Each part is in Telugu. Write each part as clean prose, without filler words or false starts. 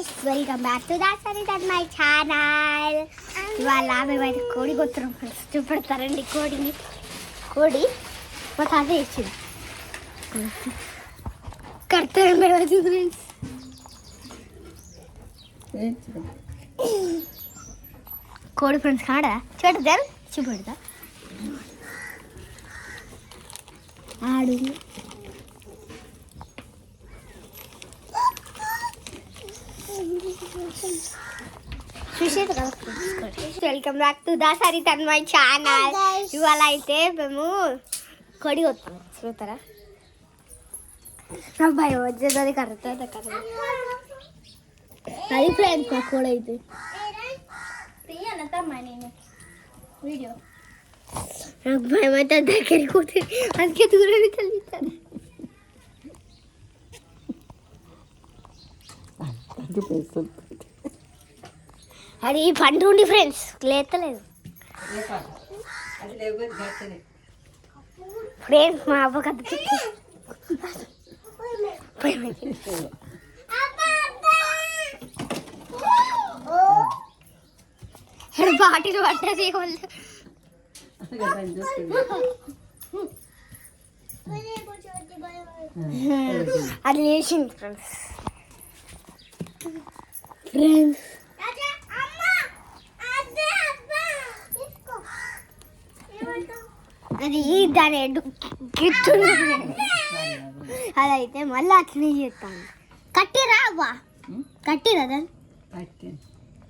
Welcome back to that my channel. ఇవాళ మేమైతే కోడి కొత్తున్నాం ఫ్రెండ్స్. చూపెడతారండి కోడిని. కోడి మా తాత ఇచ్చింది కడతారు మేమైతే ఫ్రెండ్స్. కోడి ఫ్రెండ్స్ కాడా చూడతారు చూపెడతా ఆడు welcome back to that my channel. ఇవాళ అయితే మేము కొడి వస్తాం చూస్తారా. నా భయం వచ్చేది కరెక్ట్ కదా. అది ఫ్రెండ్స్ మా కోడి అయితే వీడియో నాకు భయం అయితే దగ్గరికి పోతే అందుకే దూరం తల్లిస్తాను. అది పండు ఉండి ఫ్రెండ్స్ లేతలేదు ఫ్రెండ్స్. మా అవ్వ కథ బాటిల్ పట్టది అది లేచింది ఫ్రెండ్స్. ఫ్రెండ్స్ అది దాని గిట్టుంది. అదైతే మళ్ళీ అట్లనే చేస్తాను. కట్టిరా అవ్వా కట్టిరా దాన్ని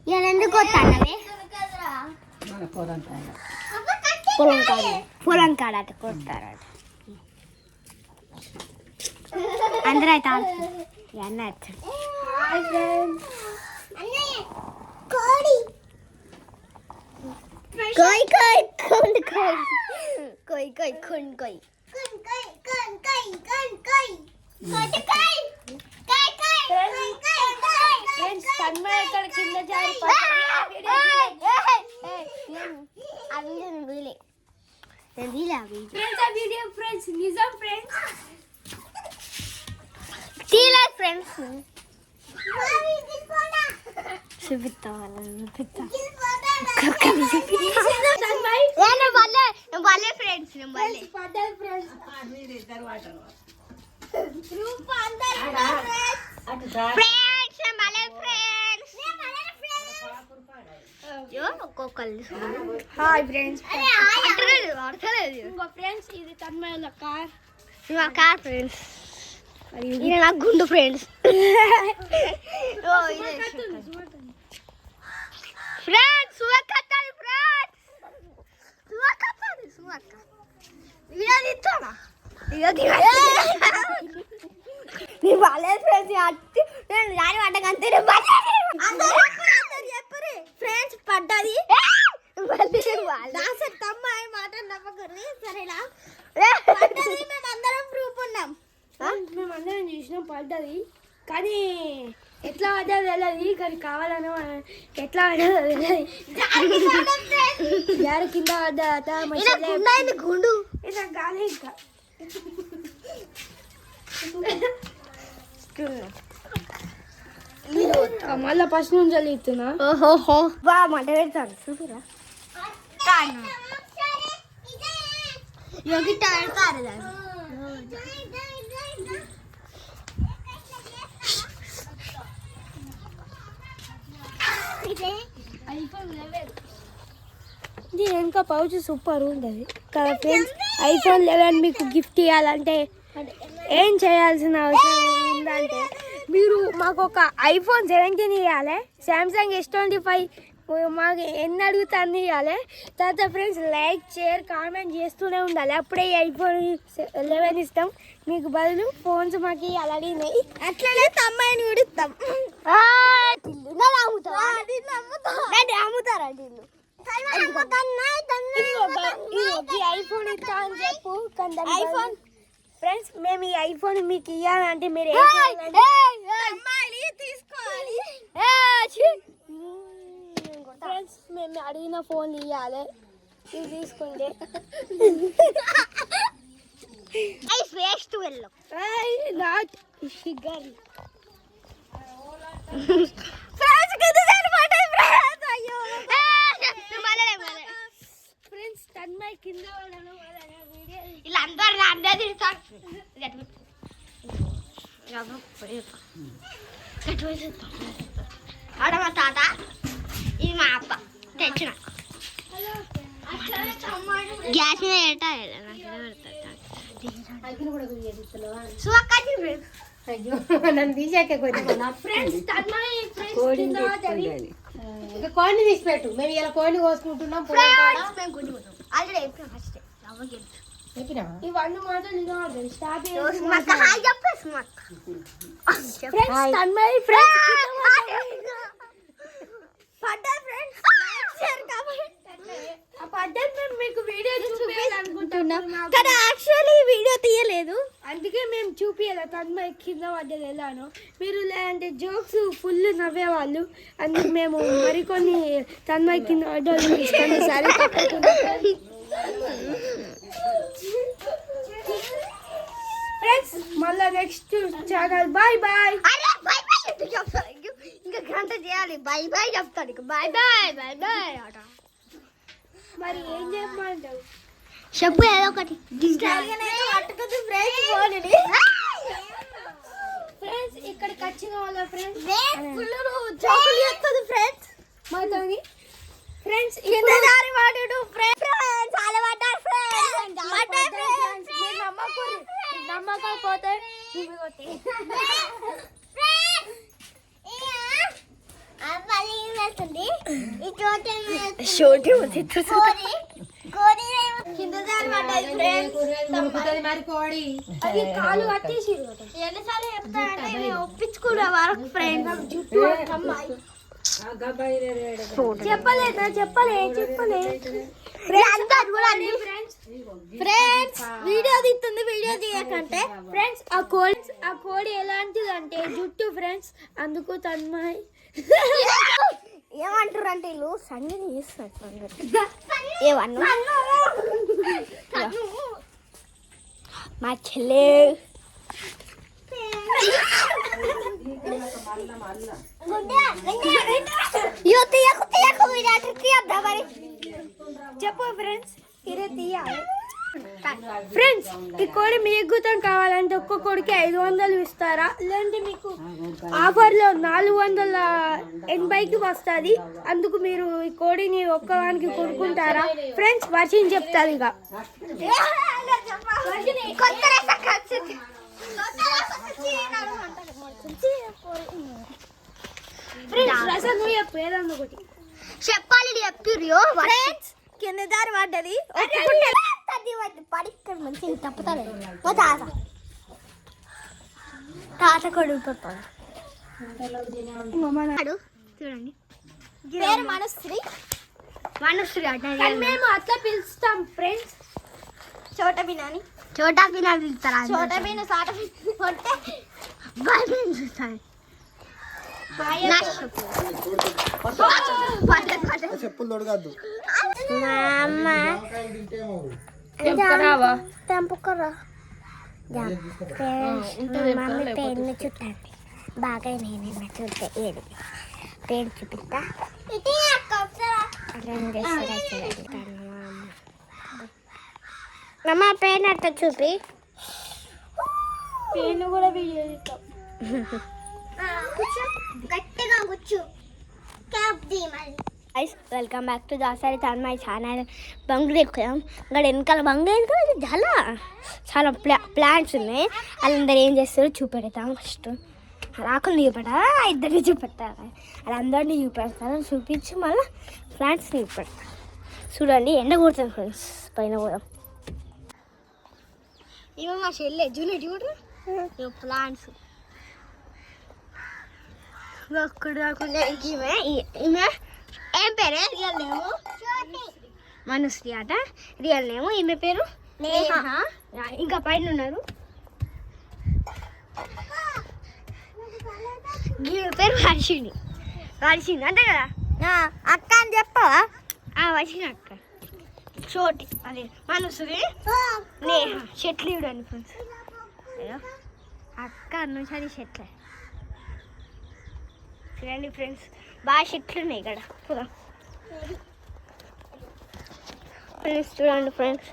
ఇలా ఎందుకు వస్తానవి పొలం కాడట కొడతారట అందరూ అయితే అన్న कोई कोई कौन कोई कोई कोई कौन कोई कौन कोई कौन कोई कौन कोई कौन कोई कोई कोई फ्रेंड्स तन्मय ఇక్కడ కింద జారి పడి ఆ వీడియో నువ్వులే ఫ్రెండ్స్ ఆ వీడియో ఫ్రెండ్స్ నిజం ఫ్రెండ్స్ తీలా ఫ్రెండ్స్ చూపిస్తా వాళ్ళే ఫ్రెండ్స్ హాయ్ ఫ్రెండ్స్. ఫ్రెండ్స్ ఇది తన్మయ కార్ కార్ ఫ్రెండ్స్. ఇది నా గుండు ఫ్రెండ్స్. ఫ్రెండ్స్ సువకత్తాలి ఫ్రెండ్స్ సువకత్తాలి సువక వీడియో తీస్తానా నీ బాలే ఫ్రెండ్స్. అట్టి నేను రాని వాటకి అంతే చెప్పరు ఫ్రెండ్స్ పడ్డది తమ్మాయి మాట నమ్మకర్రీ సరేనా. పడ్డది మేము అందరం ప్రూఫ్ ఉన్నాం. మేము అందరం చూసినాం పడ్డది కానీ ఎట్లా పడ్డది తెలియదు. కానీ కావాలని ఎట్లా పడ్డది తెలియదు. యారు కింద పడ్డా గుండు ఇలా గాలి ఇంకా మళ్ళీ ఫస్ట్ నుంచి చదివిస్తున్నా. ఓహో బా మంట పెడతాను చూసురా. యోగి టాడతారు ఇది వెనుక పౌచ్ సూపర్ ఉంది కదా ఫ్రెండ్స్. ఐఫోన్ 11 మీకు గిఫ్ట్ ఇవ్వాలంటే ఏం చేయాల్సిన అవసరం ఉందంటే మీరు మాకు ఒక ఐఫోన్ 17 ఇవ్వాలి. శాంసంగ్ S25 మాకు ఎన్ని అడుగుతుంది ఇవ్వాలి. తర్వాత ఫ్రెండ్స్ లైక్ షేర్ కామెంట్ చేస్తూనే ఉండాలి. అప్పుడే ఐఫోన్ 11 ఇస్తాం. మీకు బదులు ఫోన్స్ మాకు అడిగినాయి. అట్లనే తమ్మాయిని కూడా ఇస్తాం. అమ్ముతారా ఐఫోన్ ఇస్తా అని చెప్పు. ఐఫోన్ ఫ్రెండ్స్ మేము ఈ ఐఫోన్ మీకు ఇవ్వాలంటే మీరు తీసుకోవాలి. ఫ్రెండ్స్ మేము అడిగిన ఫోన్ ఇవ్వాలి. ఇది తీసుకుంటే నాట్ షుగర్ ఫ్రెండ్స్ తన్మయ్ కింద పడను ఇలా అందరు అందరూ తిడతారు ఆడ మా తాత ఇది మా అప్ప తెచ్చిన గ్యాస్ మీద నన్ను తీసాకే కోడిని తీసిపెట్టు. మేము ఇలా కోడిని కోసుకుంటున్నాం. ఇవన్నీ మాటలు స్టార్ట్ మీకు వీడియో చూపించాలనుకుంటున్నాం కదా. యాక్చువల్లీ వీడియో తీయలేదు, అందుకే మేము చూపించాలి తన్మయ్ కింద పడ్డది ఎలానో. మీరు లేదంటే జోక్స్ ఫుల్ నవ్వేవాళ్ళు, అందుకు మేము మరికొన్ని తన్మయ్ కింద పడ్డోళ్ళు తీసుకొని సరే ఫ్రెండ్స్. మళ్ళీ నెక్స్ట్ ఛానల్ బాయ్ బాయ్. ఇంకా గంట చేయాలి. బాయ్ బాయ్ చెప్తాను. ఇక బాయ్ బాయ్ బాయ్ బాయ్ ఆట. మరి ఏం చెప్పమంటావు చెప్పు ఏదో ఒకటి. ఫ్రెండ్స్ ఇక్కడికి వచ్చిన వాళ్ళ ఫ్రెండ్స్ ఫ్రెండ్స్ మాతోని ఫ్రెండ్స్ నమ్మకపోతే మరి కోడి అది కాలు కట్టేసి ఎన్నిసార్లు చెప్తానంటే ఒప్పించుకునే వరకు ఫ్రెండ్స్ జుట్టు చెప్పలేదు ఫ్రెండ్స్ వీడియో తీస్తుంది. వీడియో తీయకంటే ఫ్రెండ్స్ ఆ కోడి ఎలాంటిది అంటే జుట్టు ఫ్రెండ్స్. అందుకు తన్మయ్ ఏమంటారు అంటే వీళ్ళు సంగతి చేస్తారు. ఏమన్నా మా చెల్లె చెప్పు ఫ్రెండ్స్. ఇదే తీయాలి ఫ్రెండ్స్. ఈ కోడి మీకు గుతం కావాలంటే ఒక్క కోడికి 500 ఇస్తారా, లేదంటే మీకు ఆఫర్లో 480కి వస్తుంది. అందుకు మీరు ఈ కోడిని ఒక్కవానికి కొనుక్కుంటారా ఫ్రెండ్స్? వర్షం చెప్తారు. ఇక చెప్పాలి చెప్పిర్రు ఫ్రెండ్స్. కింద దారి పడ్డది పడి మంచి తప్పుతాడు. మా తాత కొడుకు చూడండి. పేరు మనశ్రీ అంటే మేము అట్లా పిలుస్తాం ఫ్రెండ్స్. చోటా బినా పిలుస్తారా? చోటా బినా సాట కొట్టే బాయ్ బిన్ చూస్తాను. చెప్పులు తొడగద్దు. తెంపుకోరా మమ్మీ పేరుని చుట్టండి బాగా. నేనేమో చూస్తే ఏది పేరు చూపిస్తా. అమ్మ పేరు అట్ట చూపి. పేరు కూడా వీడియో గట్టిగా కూర్చో. Welcome back to Dasari Tanmay channel. బంగులు ఎక్కుదాం. ఇక్కడ వెనకాల బంగు చాలా చాలా ప్లాంట్స్ ఉన్నాయి. వాళ్ళందరూ ఏం చేస్తారో చూపెడతాం. ఫస్ట్ రాకుల్ని చూపెట్టారా, ఇద్దరిని చూపెట్టారా, వాళ్ళందరినీ చూపెడతారు. చూపించి మళ్ళీ ప్లాంట్స్ని చూపెడతారు. చూడండి ఎండ కొడుతుంది ఫ్రెండ్స్. పైన పోదాం. ఇవి మా చెల్లె జూనియర్ చూడు ప్లాంట్స్. ఈమె ఏం పేరే? రియల్ నేము మనుశ్రీ అట. రియల్ నేము ఈమె పేరు నేహ. ఇంకా పైన ఉన్నారు. ఈమె పేరు వర్షిణి అంతే కదా అక్క అని చెప్పవా? వర్షిణి అక్క. చోటి అదే మనుశ్రీ నేహ. చెట్లు చూడండి ఫ్రెండ్స్. అక్క నుంచి అది చెట్లే. చూడండి ఫ్రెండ్స్ బాగా చెట్లు ఉన్నాయి ఇక్కడ ఫ్రెండ్స్. చూడండి ఫ్రెండ్స్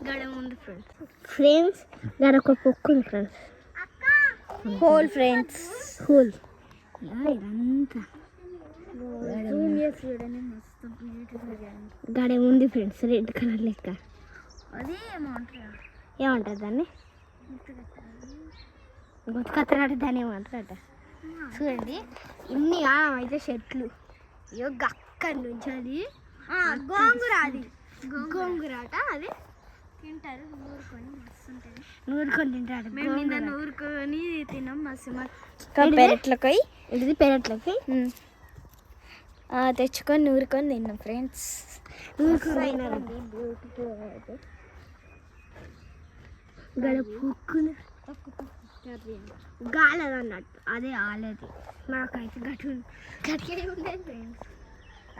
గడ ఉంది ఫ్రెండ్స్ గడ ఒక పొక్కు ఉంది ఫ్రెండ్స్. హోల్ ఫ్రెండ్స్ హోల్ ఇదంతా గడ ఉంది ఫ్రెండ్స్ రెడ్ కలర్ లెక్క. అది ఏమంటారు దాన్ని గుర్తుకొత్తనట్టు దాన్ని ఏమంటారట. చూడండి ఇన్ని అయితే చెట్లు ఇయో అక్కడి నుంచి అది గోంగూరాట అది తింటారు నూరుకొని తింటారు. మేము నిన్న నూరుకొని తిన్నాం మస్తు పెరట్లకి. ఇది పెరట్లకి తెచ్చుకొని నూరుకొని తిన్నాం ఫ్రెండ్స్. గడ పొక్కులు గాలదు అన్నట్టు అదే ఆలేది. నాకైతే గట్టిగా ఉండేది ఫ్రెండ్స్.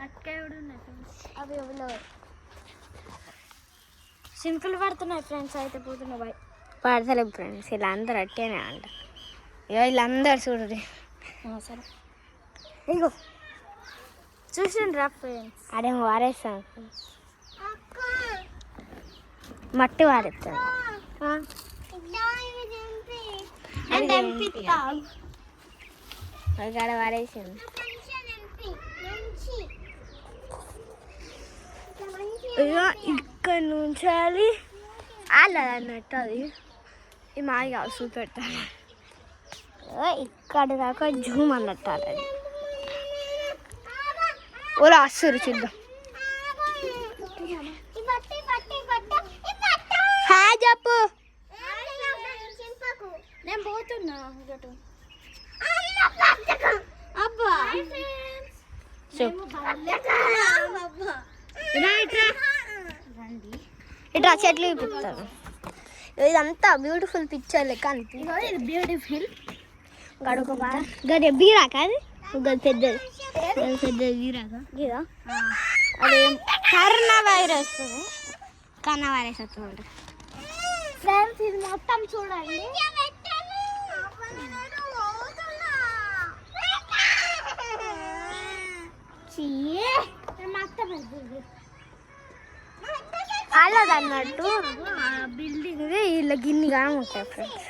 అట్కాయ కూడా ఉన్నాయి ఫ్రెండ్స్. అవి ఎవరో సింపుల్ పడుతున్నాయి ఫ్రెండ్స్. అయితే పోతున్నాయి పడతలేవు ఫ్రెండ్స్. ఇలా అందరు అట్టేనే అంట. ఇక వీళ్ళందరూ చూడండి సరే ఇగో చూసిండ్రా ఫ్రెండ్స్. అదేమో వారేస్తాను ఫ్రెండ్స్. మట్టి వారేస్తాను అక్కడ వారేసాను. ఇక ఇక్కడ నుంచి అది ఆలేదు అన్నట్టు. అది ఈ మాది కాదు చూపెట్టాలి. ఇక్కడ దాకా జూమ్ అన్నట్టు అది ఓలా వస్తారు చూద్దాం. హాయ్ చెప్పు. నేను పోతున్నా అబ్బా ఇట్లా చెట్లు చూపిస్తాను. ఇదంతా బ్యూటిఫుల్ పిక్చర్ లెక్క అనిపిస్తుంది. బ్యూటిఫుల్ గడుక గది బీరా కాదు గది పెద్దది పెద్దది బీరాగా గీదా. అది కరోనా వైరస్ వస్తుంది ఫ్రెండ్స్. ఇది మొత్తం చూడండి. అలాది అన్నట్టు బిల్డింగ్ ఇలా గిన్నెగా ఉంటాయి ఫ్రెండ్స్.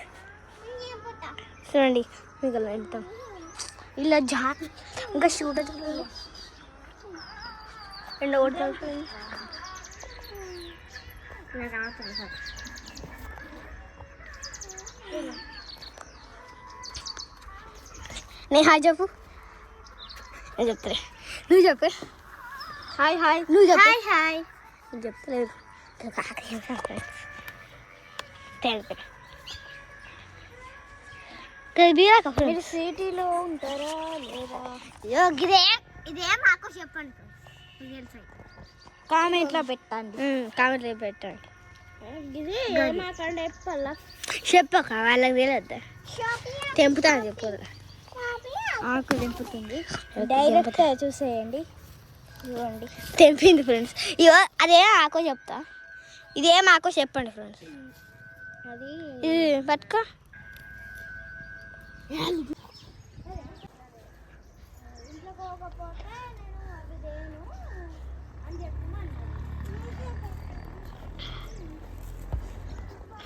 చూడండి మీకు వెళ్తాం ఇలా ఇంకా షూట్ ఎండ కొడుతుంది. నీ హాయ్ చెప్పు. నేను చెప్తాలే నువ్వు చెప్పే. హాయ్ హాయ్ నువ్వు చెప్పు. హాయ్ హాయ్ నువ్వు చెప్తలేదు. మీరు సిటీలో ఉంటారా లేదా? ఇదే మాకు చెప్పండి కామెంట్లో పెట్టండి. కామెంట్లో పెట్టండి. చెప్పక వాళ్ళకి తెలియద్దా. తెంపుతాను చెప్పు. ఆకు తెంపుతుంది డైరెక్ట్ చూసేయండి. ఇవ్వండి తెంపింది ఫ్రెండ్స్. ఇవో అదే ఆకో చెప్తా. ఇదేం ఆకో చెప్పండి ఫ్రెండ్స్. అది ఇది పట్టుకో.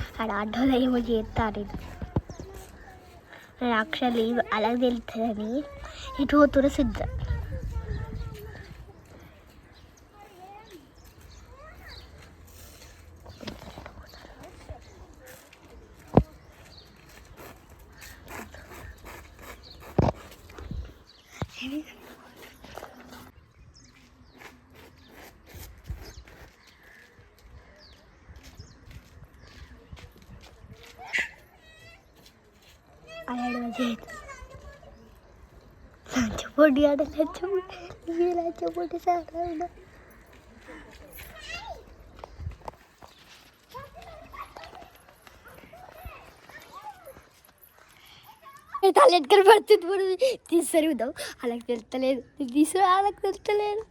అక్కడ అడ్డోలో ఏమో చేస్తారు. నేను యాక్చువల్లీ అలా తెలుస్తుందని ఇటు పోతున్న సిద్ధ. లంచపొడి ఆడ లంచపొడి సార్ తలెట్టుకొని పడుతుంది. తీసుకుదాం అలాగ తెలుస్తలేదు. తీసుకు అలాగ తెలుస్తలేదు.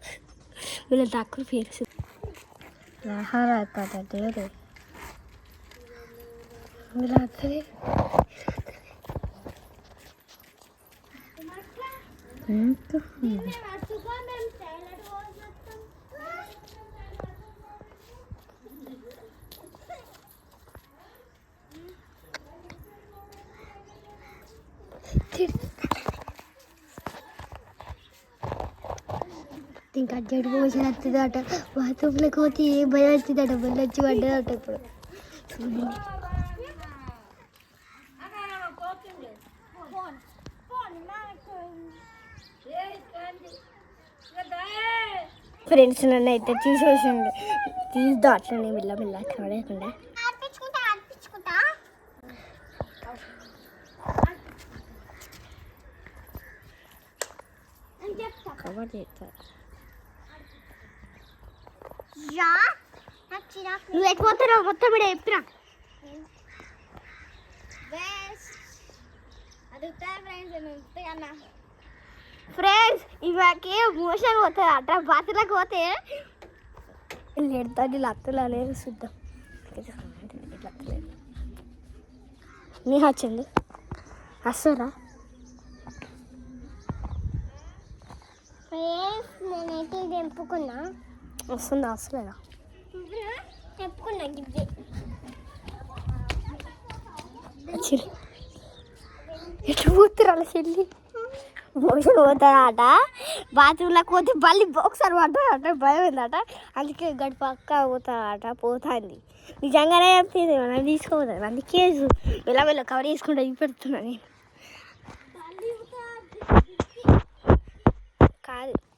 వీళ్ళ దాక్కుని పేరు వీళ్ళ ఇంకా జడు పోసిన వస్తుందట బాత్రూంలోకి పోతే ఏ భయం వచ్చిందట మళ్ళీ వచ్చి పడ్డదట ఇప్పుడు ఫ్రెండ్స్ నన్ను అయితే తీసేసిండు తీద్దాం అట్లనే మెల్ల కనలేకుండా కవర్ చేస్తారు నువ్వు ఎక్కిపోతున్నావు మొత్తం ఇక్కడ చెప్పినా ఫ్రెండ్స్ ఇవాకి మోషన్ పోతుంది అట్లా బాత్రూంలోకి పోతే ఎడతాడు లత్తులు అనేది చూద్దాం నీ వచ్చింది వస్తారా నేనైతే ఇది ఎంపుకున్నా వస్తుందా వస్తలేదా చెప్పుకున్నా గిఫ్ట్ ఎట్లా పోతారు అలా చెల్లి మోషన్ పోతాడట బాత్రూంలోకి పోతే మళ్ళీ ఒకసారి పడ్డాడట భయం అయిందట అందుకే గడి పక్క పోతాడట పోతాంది నిజంగానే చెప్పింది మనం తీసుకోపోతాను అందుకే వెళ్ళ కవర్ చేసుకుంటా పెడుతున్నా నేను కాదు